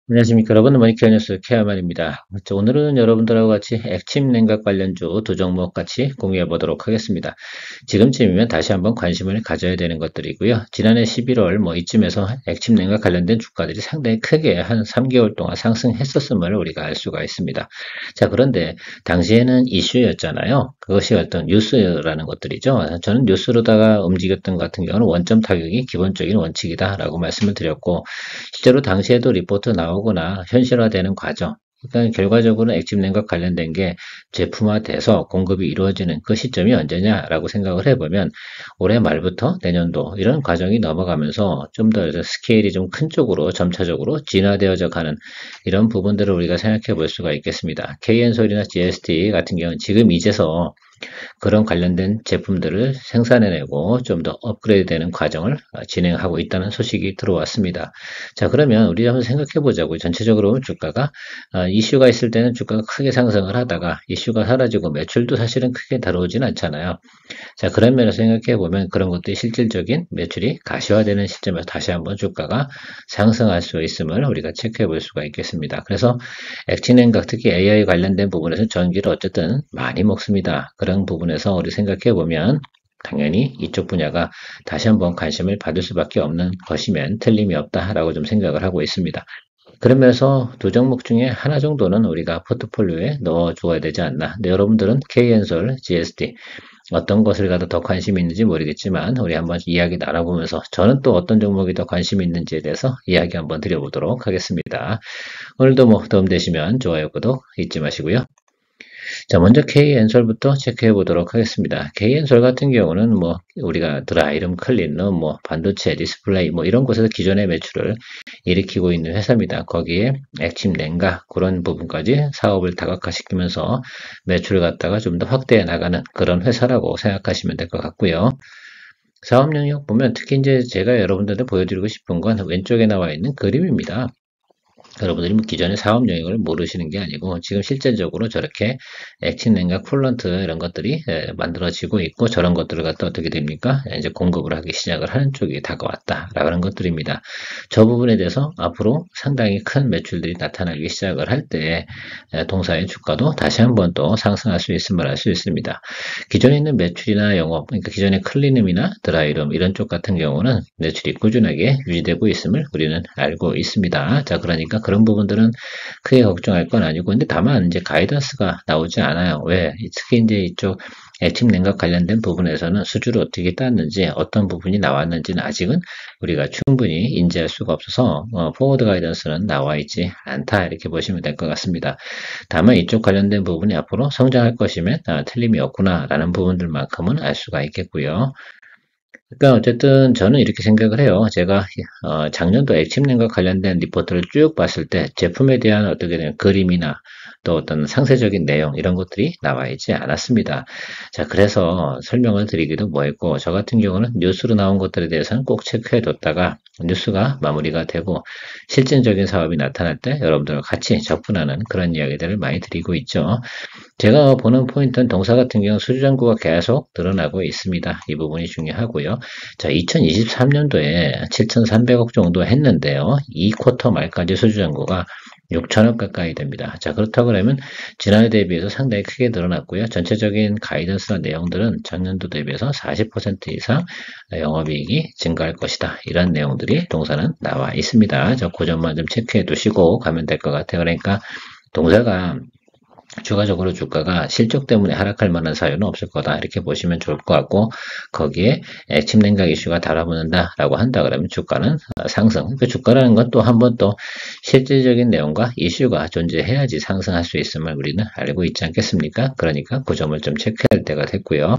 안녕하십니까 여러분, 머니케어 뉴스 케어만입니다. 오늘은 여러분들하고 같이 액침 냉각 관련주 두 종목 같이 공유해 보도록 하겠습니다. 지금쯤이면 다시 한번 관심을 가져야 되는 것들이고요. 지난해 11월 이쯤에서 액침 냉각 관련된 주가들이 상당히 크게 한 3개월 동안 상승했었음을 우리가 알 수가 있습니다. 자, 그런데 당시에는 이슈였잖아요. 그것이 어떤 뉴스라는 것들이죠. 저는 뉴스로다가 움직였던 것 같은 경우는 원점 타격이 기본적인 원칙이다라고 말씀을 드렸고, 실제로 당시에도 리포트 나오거나 현실화되는 과정, 그러니까 결과적으로는 액침냉과 관련된 게 제품화돼서 공급이 이루어지는 그 시점이 언제냐라고 생각을 해보면 올해 말부터 내년도 이런 과정이 넘어가면서 좀 더 스케일이 좀 큰 쪽으로 점차적으로 진화되어져 가는 이런 부분들을 우리가 생각해 볼 수가 있겠습니다. KN솔이나 GST 같은 경우는 지금 이제서 그런 관련된 제품들을 생산해내고 좀 더 업그레이드되는 과정을 진행하고 있다는 소식이 들어왔습니다. 자, 그러면 우리 한번 생각해 보자고요. 전체적으로 주가가 이슈가 있을 때는 주가가 크게 상승을 하다가 이슈가 사라지고 매출도 사실은 크게 들어오진 않잖아요. 자, 그런 면에서 생각해 보면 그런 것들이 실질적인 매출이 가시화되는 시점에서 다시 한번 주가가 상승할 수 있음을 우리가 체크해 볼 수가 있겠습니다. 그래서 액진행각 특히 AI 관련된 부분에서 전기를 어쨌든 많이 먹습니다. 그런 부분에서 우리 생각해 보면 당연히 이쪽 분야가 다시 한번 관심을 받을 수밖에 없는 것이면 틀림이 없다라고 좀 생각을 하고 있습니다. 그러면서 두 종목 중에 하나 정도는 우리가 포트폴리오에 넣어 주어야 되지 않나. 근데 여러분들은 KN솔, GSD 어떤 것을 가도 더 관심이 있는지 모르겠지만 우리 한번 이야기 나눠보면서 저는 또 어떤 종목이 더 관심이 있는지에 대해서 이야기 한번 드려보도록 하겠습니다. 오늘도 도움되시면 좋아요, 구독 잊지 마시고요. 자, 먼저 K엔솔부터 체크해 보도록 하겠습니다. K엔솔 같은 경우는 우리가 드라이름 클리너, 반도체, 디스플레이 이런 곳에서 기존의 매출을 일으키고 있는 회사입니다. 거기에 액침 냉각 그런 부분까지 사업을 다각화시키면서 매출을 갖다가 좀 더 확대해 나가는 그런 회사라고 생각하시면 될 것 같고요. 사업 영역 보면 특히 이제 제가 여러분들한테 보여드리고 싶은 건 왼쪽에 나와 있는 그림입니다. 여러분들이 기존의 사업 영역을 모르시는 게 아니고 지금 실제적으로 저렇게 액틴냉각 쿨런트 이런 것들이 만들어지고 있고 저런 것들을 갖다 어떻게 됩니까? 이제 공급을 하기 시작을 하는 쪽이 다가왔다라는 것들입니다. 저 부분에 대해서 앞으로 상당히 큰 매출들이 나타나기 시작을 할 때 동사의 주가도 다시 한번 또 상승할 수 있음을 알 수 있습니다. 기존에 있는 매출이나 영업, 그러니까 기존의 클리눔이나 드라이룸 이런 쪽 같은 경우는 매출이 꾸준하게 유지되고 있음을 우리는 알고 있습니다. 자, 그러니까 그런 부분들은 크게 걱정할 건 아니고, 근데 다만 이제 가이던스가 나오지 않아요. 왜? 특히 이제 이쪽 액침 냉각 관련된 부분에서는 수주를 어떻게 땄는지, 어떤 부분이 나왔는지는 아직은 우리가 충분히 인지할 수가 없어서 포워드 가이던스는 나와 있지 않다 이렇게 보시면 될 것 같습니다. 다만 이쪽 관련된 부분이 앞으로 성장할 것이면 틀림이 없구나라는 부분들만큼은 알 수가 있겠고요. 그러니까 어쨌든 저는 이렇게 생각을 해요. 제가 작년도 액침냉과 관련된 리포트를 쭉 봤을 때 제품에 대한 어떻게 되는 그림이나 또 어떤 상세적인 내용 이런 것들이 나와 있지 않았습니다. 자, 그래서 설명을 드리기도 뭐했고 저 같은 경우는 뉴스로 나온 것들에 대해서는 꼭 체크해 뒀다가 뉴스가 마무리가 되고 실질적인 사업이 나타날 때 여러분들과 같이 접근하는 그런 이야기들을 많이 드리고 있죠. 제가 보는 포인트는 동사 같은 경우 수주잔고가 계속 늘어나고 있습니다. 이 부분이 중요하고요. 자, 2023년도에 7,300억 정도 했는데요. 이 쿼터 말까지 수주잔고가 6천억 가까이 됩니다. 자, 그렇다고 그러면 지난해 대비해서 상당히 크게 늘어났고요. 전체적인 가이던스나 내용들은 작년도 대비해서 40% 이상 영업이익이 증가할 것이다. 이런 내용들이 동사는 나와 있습니다. 그 점만 좀 체크해 두시고 가면 될 것 같아요. 그러니까 동사가 추가적으로 주가가 실적 때문에 하락할 만한 사유는 없을 거다 이렇게 보시면 좋을 것 같고 거기에 액침 냉각 이슈가 달아붙는다라고 한다 그러면 주가는 상승. 그 주가라는 건 또 한 번 또 실질적인 내용과 이슈가 존재해야지 상승할 수 있음을 우리는 알고 있지 않겠습니까? 그러니까 그 점을 좀 체크할 때가 됐고요.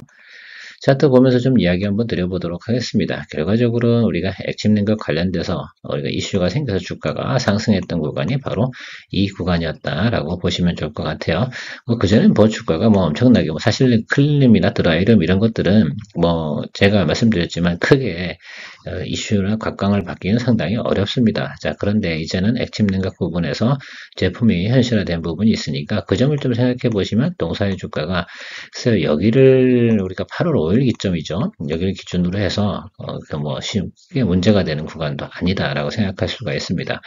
차트 보면서 좀 이야기 한번 드려보도록 하겠습니다. 결과적으로 우리가 액침냉과 관련돼서 우리가 이슈가 생겨서 주가가 상승했던 구간이 바로 이 구간이었다라고 보시면 좋을 것 같아요. 그전엔 주가가 엄청나게 사실 클림이나 드라이룸 이런 것들은 제가 말씀드렸지만 크게 이슈나 각광을 받기는 상당히 어렵습니다. 자, 그런데 이제는 액침냉각 부분에서 제품이 현실화된 부분이 있으니까 그 점을 좀 생각해 보시면 동사의 주가가 글쎄요, 여기를 우리가 8월 5일 기점이죠. 여기를 기준으로 해서 쉽게 문제가 되는 구간도 아니다라고 생각할 수가 있습니다.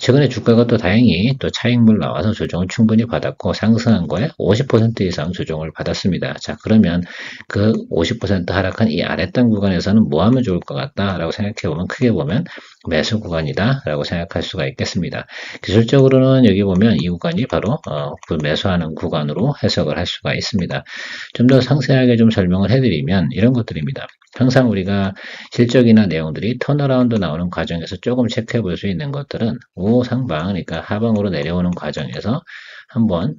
최근에 주가가 또 다행히 또 차익물 나와서 조정을 충분히 받았고 상승한 거에 50% 이상 조정을 받았습니다. 자, 그러면 그 50% 하락한 이 아랫단 구간에서는 뭐 하면 좋을 것 같다라고 생각해 보면 크게 보면 매수 구간이다라고 생각할 수가 있겠습니다. 기술적으로는 여기 보면 이 구간이 바로 그 매수하는 구간으로 해석을 할 수가 있습니다. 좀 더 상세하게 좀 설명을 해드리면 이런 것들입니다. 항상 우리가 실적이나 내용들이 턴어라운드 나오는 과정에서 조금 체크해 볼 수 있는 것들은 우상방, 그러니까 하방으로 내려오는 과정에서 한번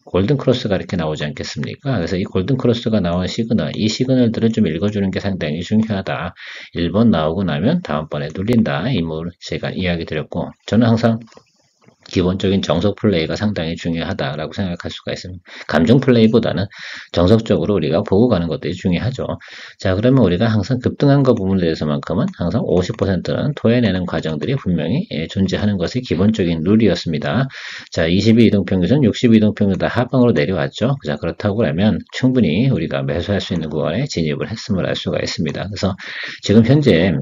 골든 크로스가 이렇게 나오지 않겠습니까? 그래서 이 골든 크로스가 나온 시그널, 이 시그널들을 좀 읽어주는 게 상당히 중요하다. 1번 나오고 나면 다음번에 눌린다. 이물 제가 이야기 드렸고, 저는 항상 기본적인 정석 플레이가 상당히 중요하다라고 생각할 수가 있습니다. 감정 플레이보다는 정석적으로 우리가 보고 가는 것들이 중요하죠. 자, 그러면 우리가 항상 급등한 것 부분에 대해서만큼은 항상 50%는 토해내는 과정들이 분명히 존재하는 것이 기본적인 룰이었습니다. 자, 22 이동평균선, 60 이동평균 다 하방으로 내려왔죠. 자, 그렇다고 그러면 충분히 우리가 매수할 수 있는 구간에 진입을 했음을 알 수가 있습니다. 그래서 지금 현재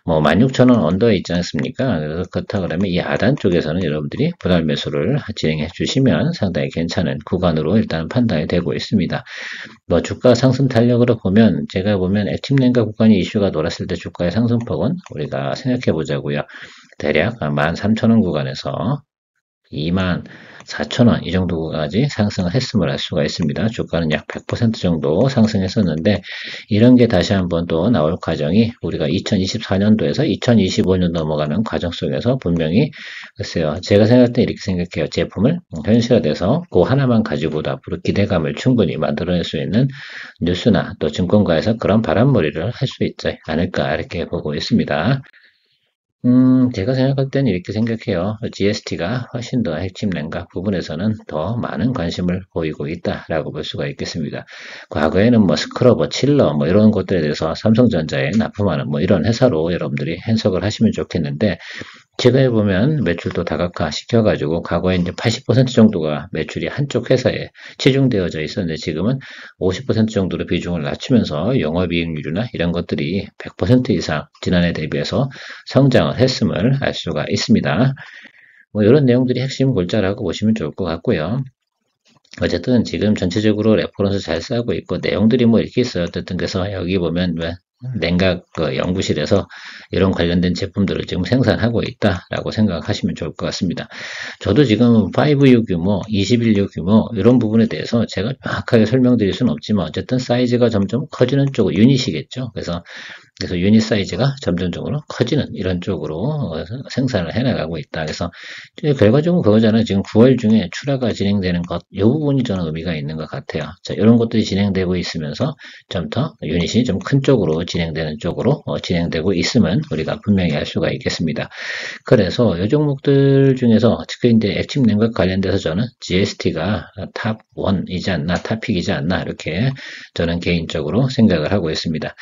뭐 16,000원 언더에 있지 않습니까? 그래서 그렇다 그러면 이 하단 쪽에서는 여러분들이 분할 매수를 진행해 주시면 상당히 괜찮은 구간으로 일단 판단이 되고 있습니다. 뭐 주가 상승 탄력으로 보면 제가 보면 액침 냉각 구간이 이슈가 돌았을 때 주가의 상승폭은 우리가 생각해 보자고요. 대략 13,000원 구간에서 24,000원 이 정도까지 상승을 했음을 알 수가 있습니다. 주가는 약 100% 정도 상승했었는데 이런 게 다시 한번 또 나올 과정이 우리가 2024년도에서 2025년 넘어가는 과정 속에서 분명히 글쎄요. 제가 생각할 때 이렇게 생각해요. 제품을 현실화돼서 그 하나만 가지고도 앞으로 기대감을 충분히 만들어낼 수 있는 뉴스나 또 증권가에서 그런 바람몰이를 할 수 있지 않을까 이렇게 보고 있습니다. 제가 생각할 때는 이렇게 생각해요. GST가 훨씬 더 핵심 냉각 부분에서는 더 많은 관심을 보이고 있다라고 볼 수가 있겠습니다. 과거에는 뭐 스크러버, 칠러 뭐 이런 것들에 대해서 삼성전자에 납품하는 뭐 이런 회사로 여러분들이 해석을 하시면 좋겠는데 최근에 보면 매출도 다각화 시켜가지고 과거에 이제 80% 정도가 매출이 한쪽 회사에 치중되어져 있었는데 지금은 50% 정도로 비중을 낮추면서 영업이익률이나 이런 것들이 100% 이상 지난해 대비해서 성장을 했음을 알 수가 있습니다. 뭐 이런 내용들이 핵심 골자라고 보시면 좋을 것 같고요. 어쨌든 지금 전체적으로 레퍼런스 잘 싸고 있고 내용들이 뭐 이렇게 있어요. 어쨌든 그래서 여기 보면 왜 냉각 그 연구실에서 이런 관련된 제품들을 지금 생산하고 있다라고 생각하시면 좋을 것 같습니다. 저도 지금 5U 규모, 21U 규모 이런 부분에 대해서 제가 정확하게 설명드릴 수는 없지만 어쨌든 사이즈가 점점 커지는 쪽 유닛이겠죠. 그래서 유닛 사이즈가 점점적으로 커지는 이런 쪽으로 생산을 해나가고 있다. 그래서 결과적으로 그거잖아요. 지금 9월 중에 출하가 진행되는 것, 이 부분이 저는 의미가 있는 것 같아요. 자, 이런 것들이 진행되고 있으면서 좀 더 유닛이 좀 큰 쪽으로 진행되는 쪽으로 진행되고 있으면 우리가 분명히 알 수가 있겠습니다. 그래서 이 종목들 중에서 특히 이제 액침 냉각 관련돼서 저는 GST가 탑 1이지 않나, 탑픽이지 않나 이렇게 저는 개인적으로 생각을 하고 있습니다.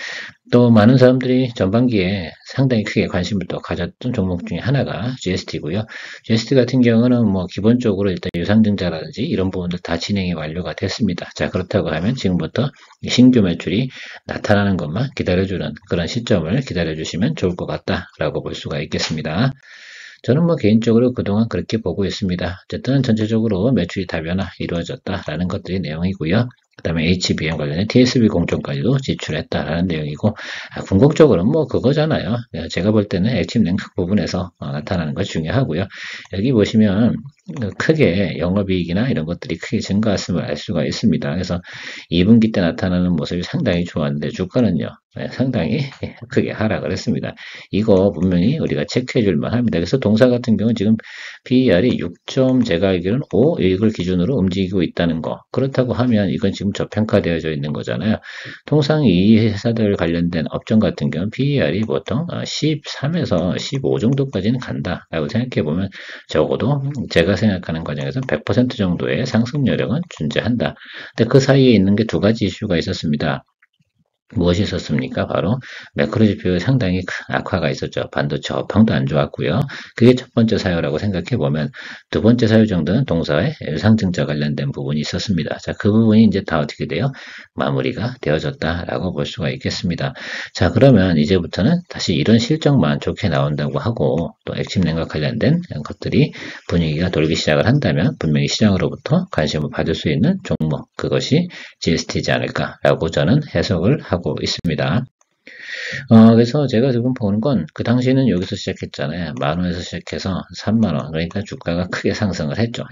또 많은 사람들이 전반기에 상당히 크게 관심을 또 가졌던 종목 중에 하나가 GST고요. GST 같은 경우는 뭐 기본적으로 일단 유상증자라든지 이런 부분들 다 진행이 완료가 됐습니다. 자, 그렇다고 하면 지금부터 신규 매출이 나타나는 것만 기다려주는 그런 시점을 기다려주시면 좋을 것 같다라고 볼 수가 있겠습니다. 저는 뭐 개인적으로 그동안 그렇게 보고 있습니다. 어쨌든 전체적으로 매출이 다변화 이루어졌다라는 것들이 내용이고요. 그 다음에 HBM 관련해 TSB 공정까지도 지출했다라는 내용이고, 궁극적으로는 뭐 그거잖아요. 제가 볼 때는 액침 냉각 부분에서 나타나는 것이 중요하고요. 여기 보시면 크게 영업이익이나 이런 것들이 크게 증가했음을 알 수가 있습니다. 그래서 2분기 때 나타나는 모습이 상당히 좋았는데 주가는요. 상당히 크게 하락을 했습니다. 이거 분명히 우리가 체크해 줄 만합니다. 그래서 동사 같은 경우는 지금 PER이 6점 제가 알기로는 5 이익을 기준으로 움직이고 있다는 거. 그렇다고 하면 이건 지금 저평가되어져 있는 거잖아요. 통상 이 회사들 관련된 업종 같은 경우는 PER이 보통 13에서 15 정도까지는 간다라고 생각해 보면 적어도 제가 생각하는 과정에서 100% 정도의 상승 여력은 존재한다. 근데 그 사이에 있는 게 두 가지 이슈가 있었습니다. 무엇이 있었습니까? 바로 매크로 지표에 상당히 큰 악화가 있었죠. 반도체 업황도 안 좋았고요. 그게 첫 번째 사유라고 생각해 보면 두 번째 사유 정도는 동사의 상증자 관련된 부분이 있었습니다. 자, 그 부분이 이제 다 어떻게 돼요? 마무리가 되어졌다라고 볼 수가 있겠습니다. 자, 그러면 이제부터는 다시 이런 실적만 좋게 나온다고 하고 또 액침 냉각 관련된 것들이 분위기가 돌기 시작을 한다면 분명히 시장으로부터 관심을 받을 수 있는 종목, 그것이 GST지 않을까라고 저는 해석을 하고 있습니다. 그래서 제가 지금 보는 건 그 당시에는 여기서 시작했잖아요. 10,000원에서 시작해서 30,000원. 그러니까 주가가 크게 상승을 했죠.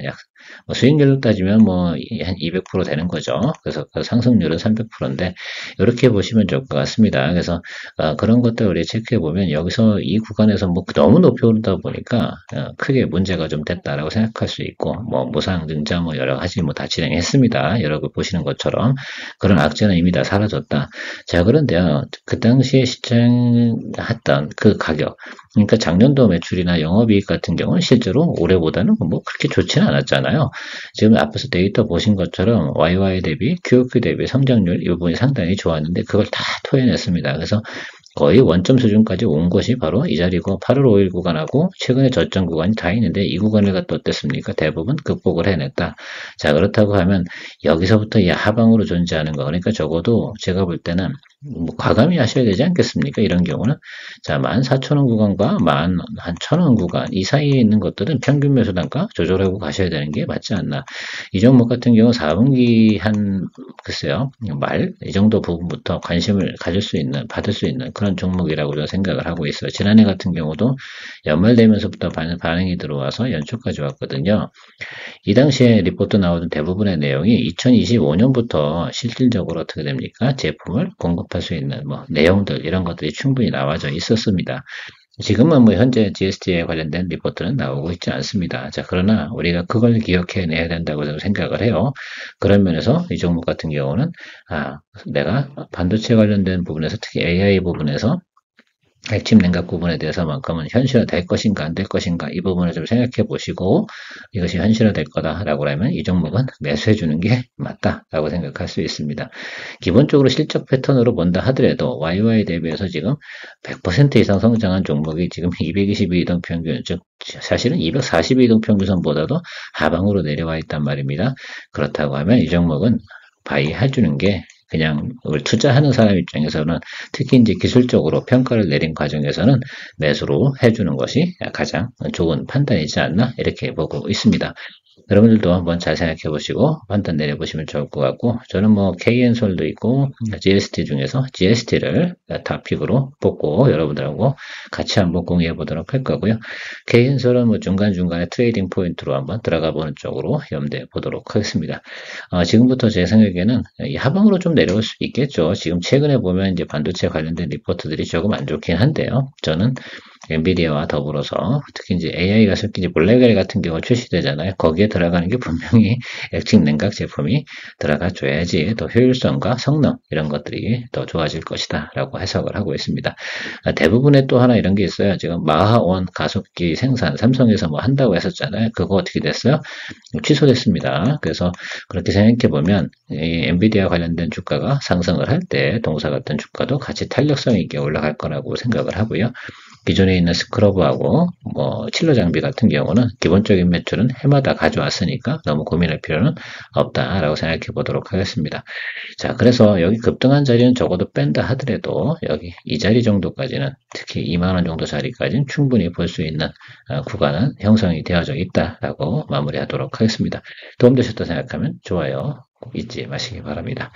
뭐 수익률로 따지면 뭐 한 200% 되는 거죠. 그래서 그 상승률은 300%인데 이렇게 보시면 좋을 것 같습니다. 그래서 그런 것들 우리 체크해 보면 여기서 이 구간에서 뭐 너무 높이 오르다 보니까 크게 문제가 좀 됐다라고 생각할 수 있고 뭐 무상 증자 뭐 여러 가지 뭐 다 진행했습니다. 여러분 보시는 것처럼 그런 악재는 이미 다 사라졌다. 자, 그런데요, 그 당시에 시장했던 그 가격, 그러니까 작년도 매출이나 영업이익 같은 경우는 실제로 올해보다는 뭐 그렇게 좋지는 않았잖아요. 지금 앞에서 데이터 보신 것처럼 YY 대비, QOQ 대비 성장률 이 부분이 상당히 좋았는데 그걸 다 토해냈습니다. 그래서 거의 원점 수준까지 온 것이 바로 이 자리고 8월 5일 구간하고 최근에 저점 구간이 다 있는데 이 구간을 갖다 어땠습니까? 대부분 극복을 해냈다. 자, 그렇다고 하면 여기서부터 이 하방으로 존재하는 거 그러니까 적어도 제가 볼 때는 뭐 과감히 하셔야 되지 않겠습니까? 이런 경우는 자, 14,000원 구간과 11,000원 구간 이 사이에 있는 것들은 평균 매수 단가 조절하고 가셔야 되는 게 맞지 않나. 이 종목 같은 경우 4분기 한 글쎄요 말 이 정도 부분부터 관심을 가질 수 있는 받을 수 있는 그런 종목이라고 저는 생각을 하고 있어요. 지난해 같은 경우도 연말 되면서부터 반응이 들어와서 연초까지 왔거든요. 이 당시에 리포트 나오던 대부분의 내용이 2025년부터 실질적으로 어떻게 됩니까? 제품을 공급할 수 있는 뭐 내용들 이런 것들이 충분히 나와져 있었습니다. 지금은 뭐 현재 GST에 관련된 리포트는 나오고 있지 않습니다. 자, 그러나 우리가 그걸 기억해내야 된다고 저는 생각을 해요. 그런 면에서 이 종목 같은 경우는 내가 반도체 관련된 부분에서 특히 AI 부분에서 핵심 냉각 부분에 대해서만큼은 현실화될 것인가 안 될 것인가 이 부분을 좀 생각해 보시고 이것이 현실화될 거다라고 하면 이 종목은 매수해 주는 게 맞다라고 생각할 수 있습니다. 기본적으로 실적 패턴으로 본다 하더라도 YY 대비해서 지금 100% 이상 성장한 종목이 지금 222이동 평균 즉 사실은 242이동 평균선보다도 하방으로 내려와 있단 말입니다. 그렇다고 하면 이 종목은 바이 해주는 게 그냥 투자하는 사람 입장에서는 특히 이제 기술적으로 평가를 내린 과정에서는 매수로 해주는 것이 가장 좋은 판단이지 않나 이렇게 보고 있습니다. 여러분들도 한번 잘 생각해 보시고 판단 내려보시면 좋을 것 같고 저는 뭐 KN솔도 있고 GST 중에서 GST를 탑픽으로 뽑고 여러분들하고 같이 한번 공유해 보도록 할 거고요. KN솔은 뭐 중간중간에 트레이딩 포인트로 한번 들어가 보는 쪽으로 염두해 보도록 하겠습니다. 지금부터 제 생각에는 이 하방으로 좀 내려올 수 있겠죠. 지금 최근에 보면 이제 반도체 관련된 리포트들이 조금 안 좋긴 한데요. 저는 엔비디아와 더불어서 특히 이제 AI가 섞이지 블랙엘 같은 경우 출시되잖아요. 거기에 들어가는 게 분명히 액팅 냉각 제품이 들어가 줘야지 더 효율성과 성능 이런 것들이 더 좋아질 것이다 라고 해석을 하고 있습니다. 대부분의 또 하나 이런 게 있어요. 지금 마하온 가속기 생산 삼성에서 뭐 한다고 했었잖아요. 그거 어떻게 됐어요? 취소됐습니다. 그래서 그렇게 생각해 보면 이 엔비디아 관련된 주가가 상승을 할 때 동사 같은 주가도 같이 탄력성 있게 올라갈 거라고 생각을 하고요. 기존에 있는 스크러브하고 뭐 칠러 장비 같은 경우는 기본적인 매출은 해마다 가져왔으니까 너무 고민할 필요는 없다라고 생각해 보도록 하겠습니다. 자, 그래서 여기 급등한 자리는 적어도 뺀다 하더라도 여기 이 자리 정도까지는 특히 2만 원 정도 자리까지는 충분히 볼 수 있는 구간은 형성이 되어져 있다라고 마무리하도록 하겠습니다. 도움되셨다 생각하면 좋아요 꼭 잊지 마시기 바랍니다.